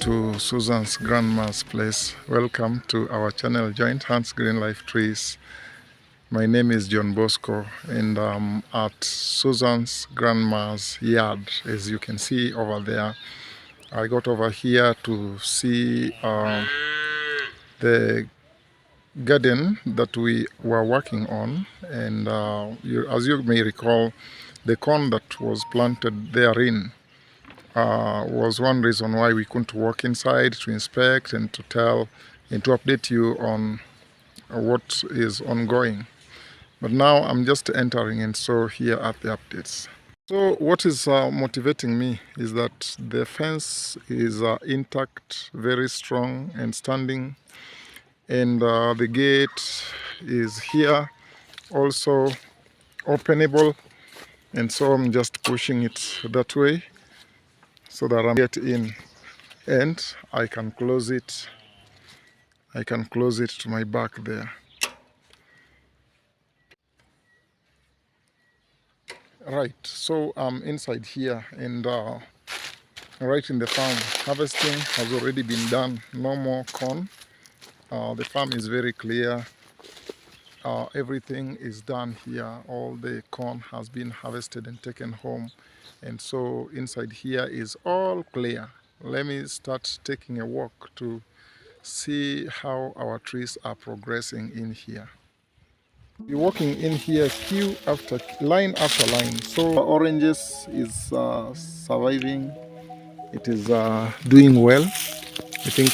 to Susan's grandma's place. Welcome to our channel, Joint Hands Green Life Trees. My name is John Bosco and I'm at Susan's grandma's yard. As you can see over there, I got over here to see the garden that we were working on, and as you may recall, the corn that was planted therein was one reason why we couldn't walk inside to inspect and to tell and to update you on what is ongoing. But now I'm just entering, and so here are the updates. So what is motivating me is that the fence is intact, very strong and standing, and the gate is here, also openable, and so I'm just pushing it that way so that I get in, and I can close it. I can close it to my back there. Right, so I'm inside here, and right in the farm, harvesting has already been done. No more corn. The farm is very clear. Everything is done here. All the corn has been harvested and taken home, and so inside here is all clear. Let me start taking a walk to see how our trees are progressing in here. You're walking in here queue after line after line. So oranges is surviving. It is doing well. I think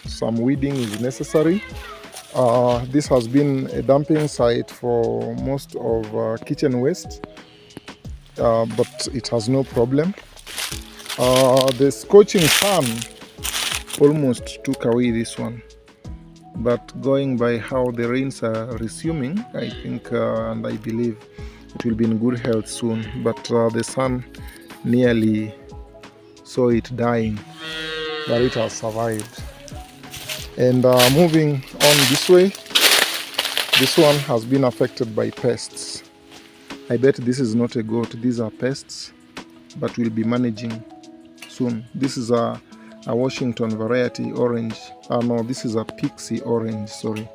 some weeding is necessary. This has been a dumping site for most of kitchen waste, but it has no problem. The scorching sun almost took away this one, but going by how the rains are resuming, I think and I believe it will be in good health soon. But the sun nearly saw it dying, but it has survived. And moving on this way, this one has been affected by pests. I bet this is not a goat, these are pests, but we'll be managing soon. This is a Washington variety orange. No, this is a Pixie orange, sorry.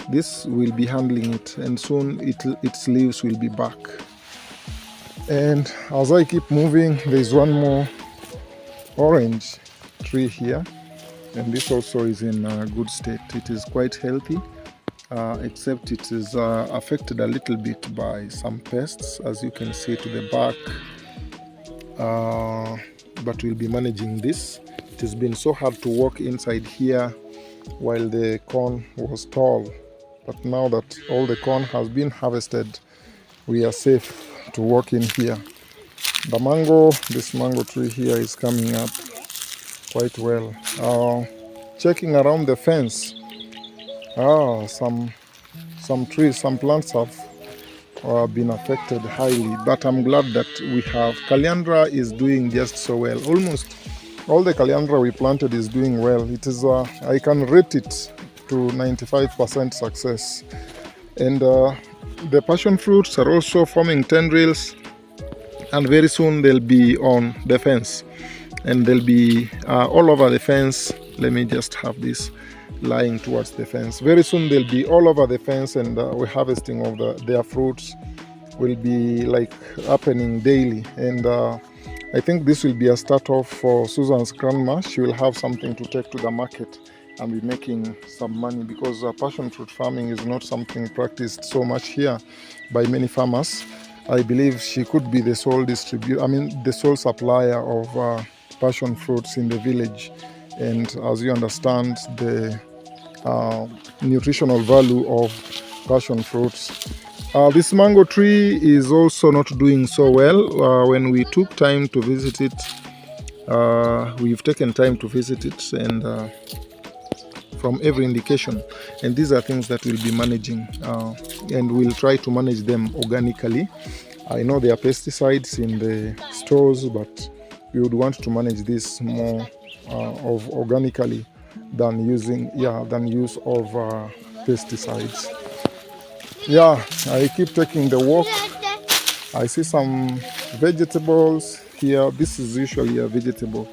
This will be handling it, and soon its leaves will be back. And as I keep moving, there is one more orange tree here, and this also is in a good state. It is quite healthy, except it is affected a little bit by some pests, as you can see to the back. But we'll be managing this. It has been so hard to walk inside here while the corn was tall, but now that all the corn has been harvested, we are safe to walk in here. The mango, this mango tree here is coming up quite well. Checking around the fence, some trees, some plants have been affected highly, but I'm glad that we have. Calandra is doing just so well. Almost all the calandra we planted is doing well. It is I can rate it to 95% success. And the passion fruits are also forming tendrils, and very soon they'll be on the fence, and they'll be all over the fence. Let me just have this lying towards the fence. Very soon they'll be all over the fence, and we're harvesting of their fruits will be like happening daily. And I think this will be a start off for Susan's grandma. She will have something to take to the market and be making some money, because passion fruit farming is not something practiced so much here by many farmers. I believe she could be the sole the sole supplier of passion fruits in the village. And as you understand, the nutritional value of passion fruits. This mango tree is also not doing so well. When we took time to visit it, we've taken time to visit it, and from every indication, and these are things that we'll be managing, and we'll try to manage them organically. I know there are pesticides in the stores, but we would want to manage this more of organically than use of pesticides. Yeah, I keep taking the walk. I see some vegetables here. This is usually a vegetable.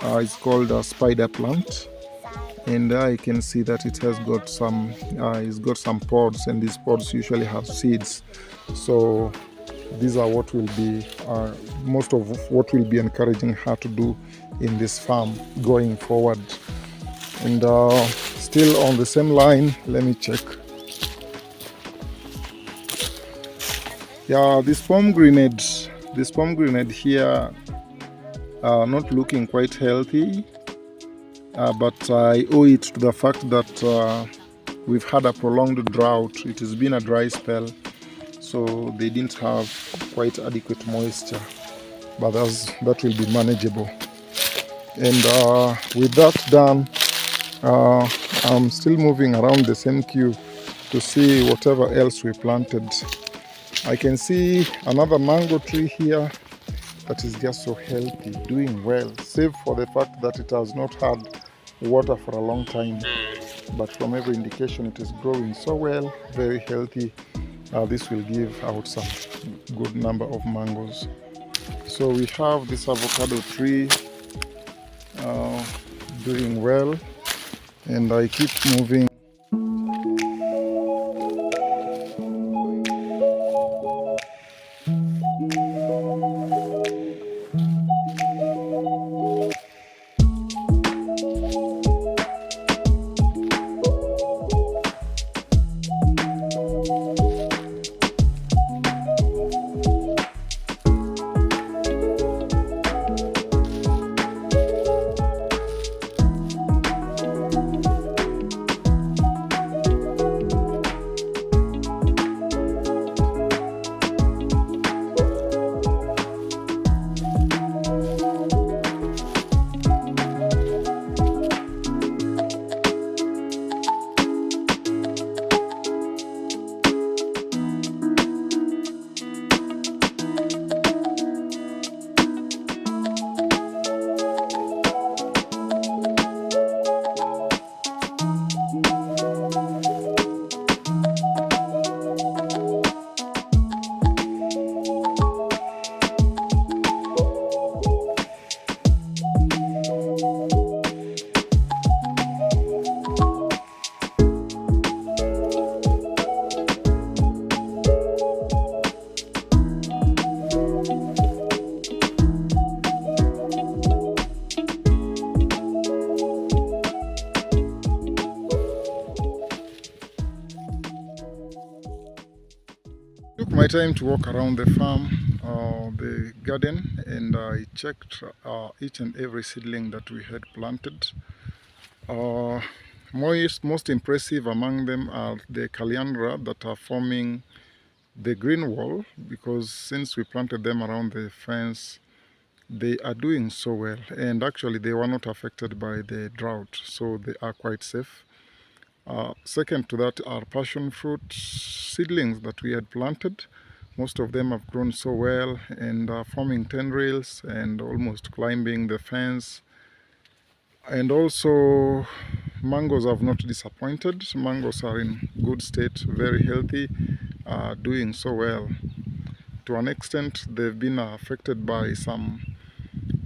It's called a spider plant, and I can see that it has got some pods, and these pods usually have seeds. So these are what will be most of what will be encouraging her to do in this farm going forward. And still on the same line, let me check. Yeah, this pomegranate here not looking quite healthy, but I owe it to the fact that we've had a prolonged drought. It has been a dry spell, so they didn't have quite adequate moisture, but that will be manageable. And with that done, I'm still moving around the same queue to see whatever else we planted. I can see another mango tree here that is just so healthy, doing well, save for the fact that it has not had water for a long time. But from every indication, it is growing so well, very healthy. This will give out some good number of mangoes. So we have this avocado tree doing well, and I keep moving. Took my time to walk around the farm, the garden, and I checked each and every seedling that we had planted. Uh, most impressive among them are the Caliandra that are forming the green wall, because since we planted them around the fence, they are doing so well, and actually they were not affected by the drought, so they are quite safe. Second to that are passion fruit seedlings that we had planted. Most of them have grown so well and are forming tendrils and almost climbing the fence. And also mangoes have not disappointed. Mangoes are in good state, very healthy, doing so well. To an extent, they've been affected by some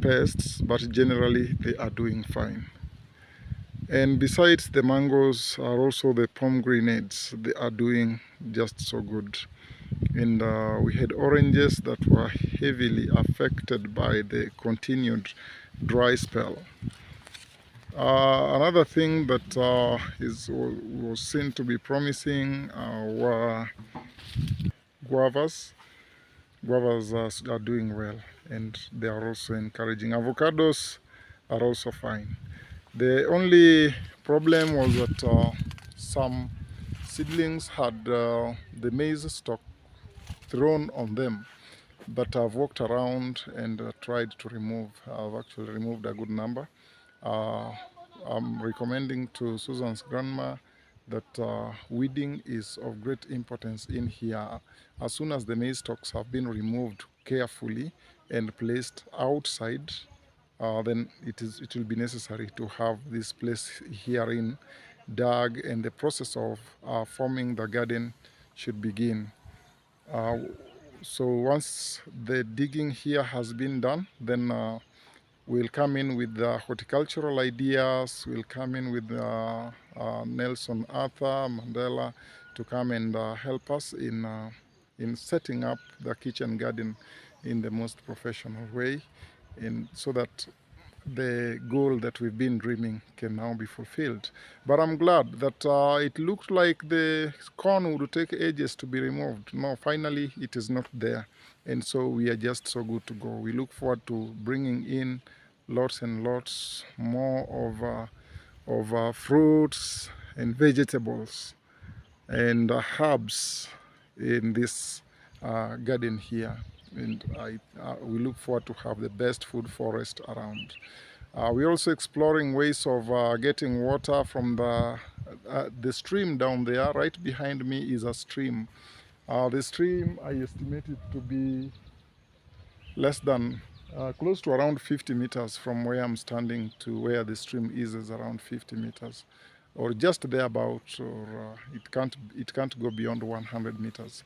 pests, but generally they are doing fine. And besides the mangoes are also the pomegranates. They are doing just so good. And we had oranges that were heavily affected by the continued dry spell. Another thing that was seen to be promising were guavas. Guavas are doing well, and they are also encouraging. Avocados are also fine. The only problem was that some seedlings had the maize stalk thrown on them, but I've walked around and tried to remove. I've actually removed a good number. Uh, I'm recommending to Susan's grandma that weeding is of great importance in here. As soon as the maize stalks have been removed carefully and placed outside, then it will be necessary to have this place herein dug, and the process of forming the garden should begin. So once the digging here has been done, then We'll come in with the horticultural ideas. We'll come in with Nelson Arthur Mandela to come and help us in setting up the kitchen garden in the most professional way, and so that the goal that we've been dreaming can now be fulfilled. But I'm glad that it looked like the corn would take ages to be removed. No, finally it is not there. And so we are just so good to go. We look forward to bringing in lots and lots more of fruits and vegetables and herbs in this garden here. And we look forward to have the best food forest around. We're also exploring ways of getting water from the stream down there. Right behind me is a stream. The stream, I estimate it to be less than close to around 50 meters from where I'm standing to where the stream is around 50 meters, or just thereabouts, or it can't go beyond 100 meters.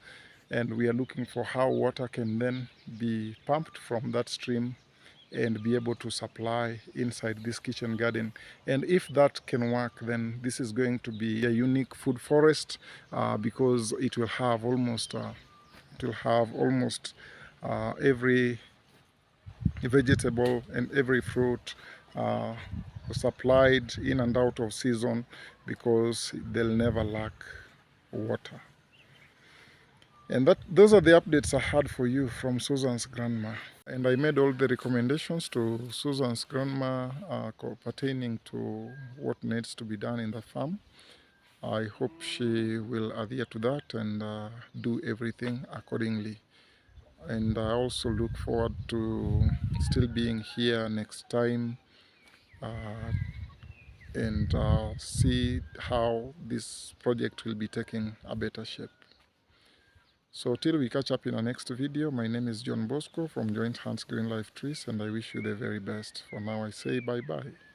And we are looking for how water can then be pumped from that stream and be able to supply inside this kitchen garden. And if that can work, then this is going to be a unique food forest, because it will have almost every vegetable and every fruit uh, supplied in and out of season, because they'll never lack water. And those are the updates I had for you from Susan's grandma. And I made all the recommendations to Susan's grandma pertaining to what needs to be done in the farm. I hope she will adhere to that and do everything accordingly. And I also look forward to still being here next time and see how this project will be taking a better shape. So till we catch up in our next video, my name is John Bosco from Joint Hands Green Life Trees, and I wish you the very best. For now I say bye-bye.